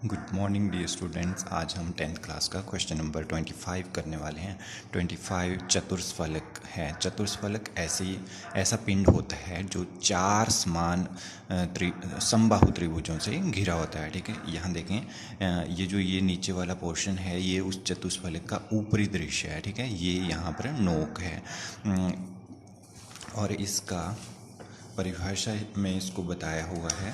Good morning dear students. आज हम tenth class का क्वेश्चन नंबर 25 करने वाले हैं। 25 चतुष्फलक है। चतुष्फलक ऐसा पिंड होता है जो चार समान समबाहु त्रिभुजों से घिरा होता है। ठीक है, यहाँ देखें, ये नीचे वाला पोर्शन है, ये उस चतुष्फलक का ऊपरी दृश्य है। ठीक है, ये यहाँ पर नोक है और इसका परिभाषा में इसको बताया हुआ है,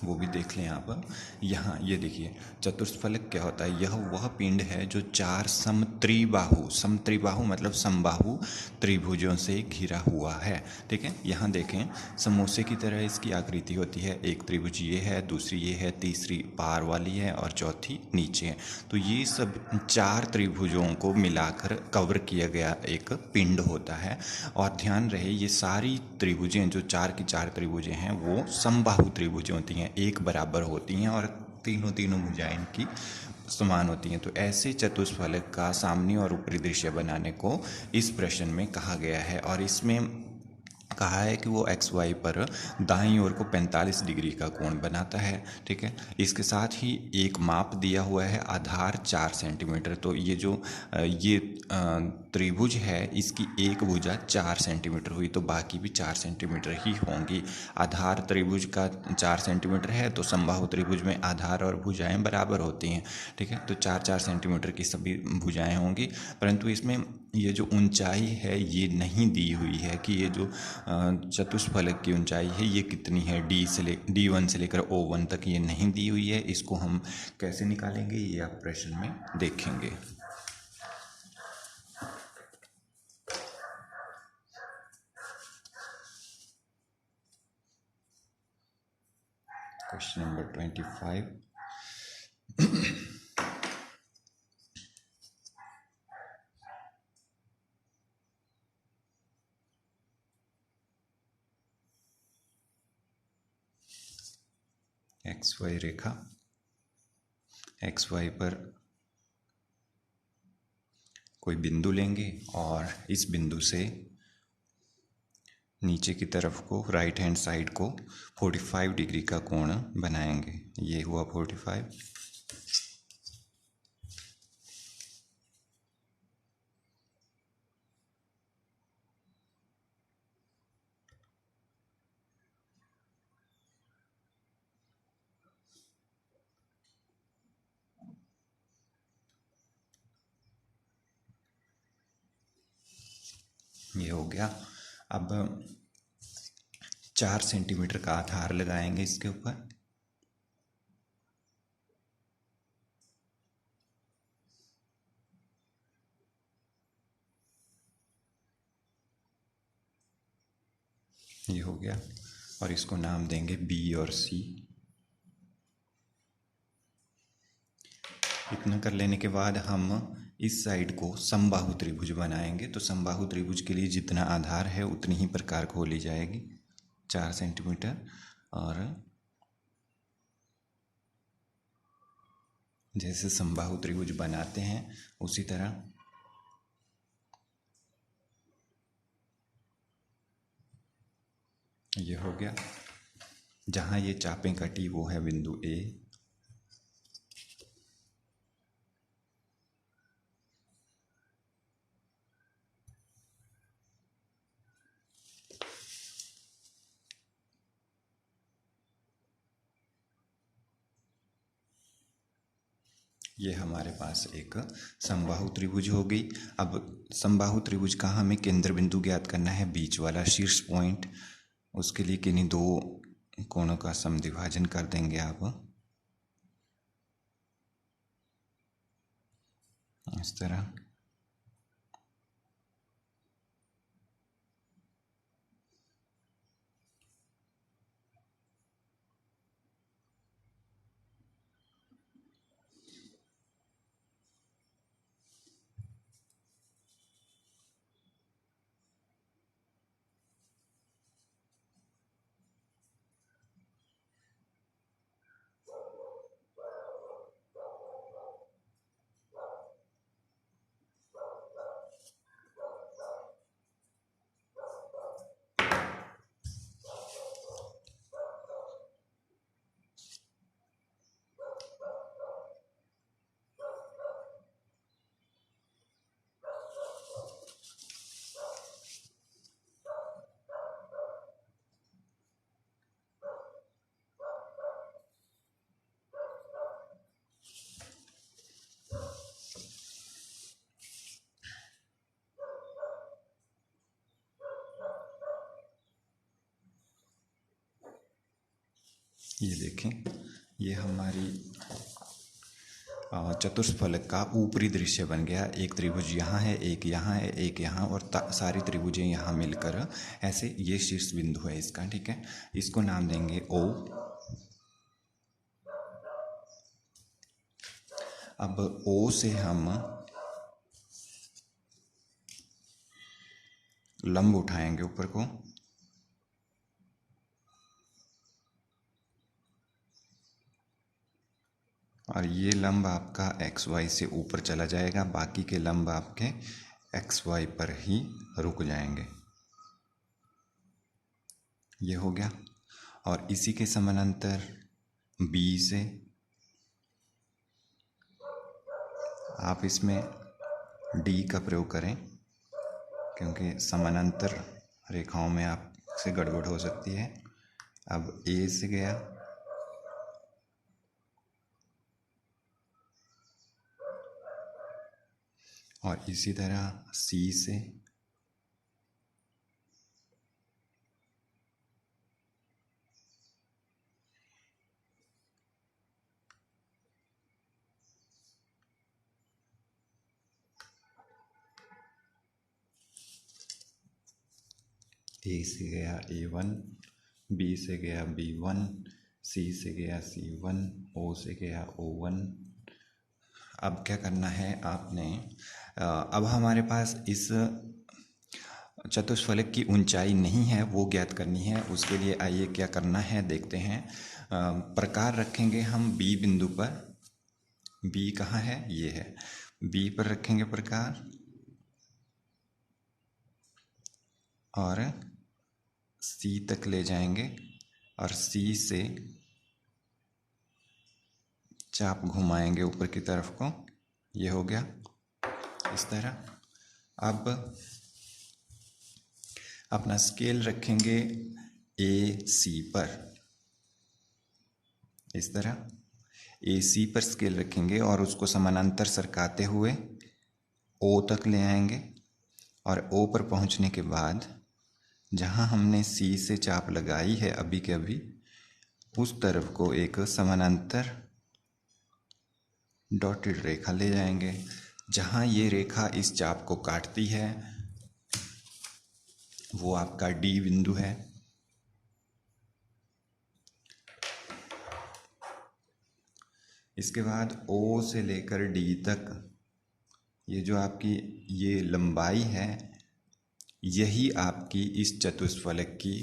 वो भी देख लें आप। यहाँ ये देखिए, चतुष्फलक क्या होता है। यह वह पिंड है जो चार समत्रिबाहु मतलब समबाहु त्रिभुजों से घिरा हुआ है। ठीक है, यहाँ देखें, समोसे की तरह इसकी आकृति होती है। एक त्रिभुज ये है, दूसरी ये है, तीसरी पार वाली है और चौथी नीचे है। तो ये सब चार त्रिभुजों को मिलाकर कवर किया गया एक पिंड होता है। और ध्यान रहे, ये सारी त्रिभुजें जो चार की चार त्रिभुजें हैं वो समबाहु त्रिभुज होती हैं, एक बराबर होती हैं और तीनों भुजाएं इनकी समान होती हैं। तो ऐसे चतुष्फलक का सामने और ऊपरी दृश्य बनाने को इस प्रश्न में कहा गया है। और इसमें कहा है कि वो एक्स वाई पर दाईं ओर को 45 डिग्री का कोण बनाता है। ठीक है, इसके साथ ही एक माप दिया हुआ है, आधार 4 सेंटीमीटर। तो ये त्रिभुज है, इसकी एक भुजा 4 सेंटीमीटर हुई, तो बाकी भी 4 सेंटीमीटर ही होंगी। आधार त्रिभुज का 4 सेंटीमीटर है, तो समबाहु त्रिभुज में आधार और भुजाएं बराबर होती हैं। ठीक है, तो 4-4 सेंटीमीटर की सभी भुजाएं होंगी। परंतु इसमें ये जो ऊंचाई है ये नहीं दी हुई है कि ये जो चतुष्फलक की ऊंचाई है ये कितनी है। D1 से लेकर O1 तक ये नहीं दी हुई है। इसको हम कैसे निकालेंगे ये आप प्रश्न में देखेंगे। Question number 25। एक्स वाई रेखा, एक्स वाई पर कोई बिंदु लेंगे और इस बिंदु से नीचे की तरफ को, राइट हैंड साइड को 45 डिग्री का कोण बनाएंगे। ये हुआ 45। ये हो गया। अब 4 सेंटीमीटर का आधार लगाएंगे इसके ऊपर। ये हो गया और इसको नाम देंगे बी और सी। इतना कर लेने के बाद हम इस साइड को समबाहु त्रिभुज बनाएंगे। तो समबाहु त्रिभुज के लिए जितना आधार है उतनी ही प्रकार खोली जाएगी, 4 सेंटीमीटर। और जैसे समबाहु त्रिभुज बनाते हैं उसी तरह ये हो गया। जहाँ ये चापें कटी वो है बिंदु ए। ये हमारे पास एक समबाहु त्रिभुज हो गई। अब समबाहु त्रिभुज का हमें केंद्र बिंदु ज्ञात करना है, बीच वाला शीर्ष पॉइंट। उसके लिए किन्हीं दो कोणों का समद्विभाजन कर देंगे आप इस तरह। हमारी चतुष्फलक का ऊपरी दृश्य बन गया। एक त्रिभुज यहाँ है, एक यहाँ है, एक यहाँ, और सारी त्रिभुजें यहाँ मिलकर ऐसे ये शीर्ष बिंदु है इसका। ठीक है, इसको नाम देंगे O। अब O से हम लंब उठाएंगे ऊपर को, और ये लंब आपका XY से ऊपर चला जाएगा, बाकी के लंब आपके XY पर ही रुक जाएंगे। ये हो गया। और इसी के समानांतर B से आप इसमें D का प्रयोग करें, क्योंकि समानांतर रेखाओं में आपसे गड़बड़ हो सकती है। अब A से गया, और इसी तरह C से, A से गया A1, B से गया B1, C से गया C1, O से गया O1। अब क्या करना है आपने, अब हमारे पास इस चतुष्फलक की ऊंचाई नहीं है, वो ज्ञात करनी है। उसके लिए आइए क्या करना है देखते हैं। प्रकार रखेंगे हम B बिंदु पर। B कहाँ है? ये है। B पर रखेंगे प्रकार, और C तक ले जाएंगे, और C से चाप घुमाएंगे ऊपर की तरफ को। ये हो गया इस तरह। अब अपना स्केल रखेंगे AC पर, इस तरह AC पर स्केल रखेंगे और उसको समानांतर सरकाते हुए O तक ले आएंगे, और O पर पहुंचने के बाद जहां हमने C से चाप लगाई है अभी के अभी, उस तरफ को एक समानांतर डॉटेड रेखा ले जाएंगे। जहां ये रेखा इस चाप को काटती है वो आपका D बिंदु है। इसके बाद O से लेकर D तक ये जो आपकी ये लंबाई है, यही आपकी इस चतुष्फलक की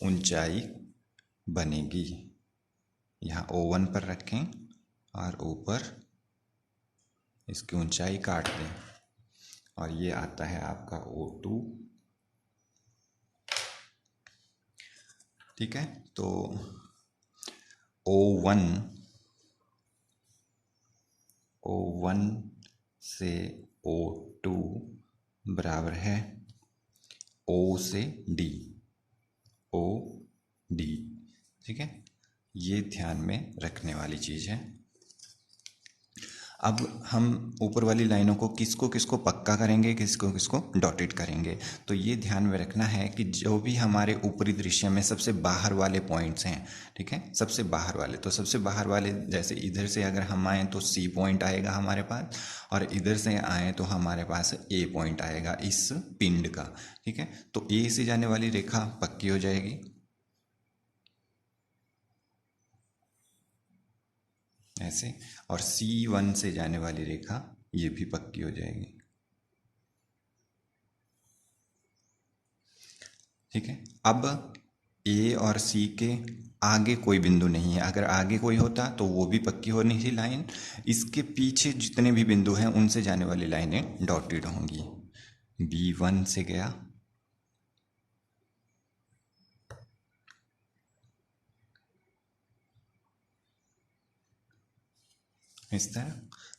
ऊंचाई बनेगी। यहाँ O1 पर रखें और ऊपर इसकी ऊंचाई काट दें, और ये आता है आपका O2। ठीक है, तो O1 से O2 बराबर है O से D, OD। ठीक है, ये ध्यान में रखने वाली चीज़ है। अब हम ऊपर वाली लाइनों को किसको किसको पक्का करेंगे, किसको किसको डॉटेड करेंगे। तो ये ध्यान में रखना है कि जो भी हमारे ऊपरी दृश्य में सबसे बाहर वाले पॉइंट्स हैं, ठीक है, सबसे बाहर वाले, तो सबसे बाहर वाले जैसे इधर से अगर हम आएँ तो C पॉइंट आएगा हमारे पास, और इधर से आएँ तो हमारे पास A पॉइंट आएगा इस पिंड का। ठीक है, तो A से जाने वाली रेखा पक्की हो जाएगी ऐसे, और C1 से जाने वाली रेखा ये भी पक्की हो जाएगी। ठीक है, अब A और C के आगे कोई बिंदु नहीं है। अगर आगे कोई होता तो वो भी पक्की होनी थी लाइन। इसके पीछे जितने भी बिंदु हैं उनसे जाने वाली लाइनें डॉटेड होंगी। B1 से गया, इस तरह।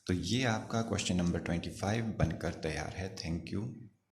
तो ये आपका क्वेश्चन नंबर 25 बनकर तैयार है। Thank you.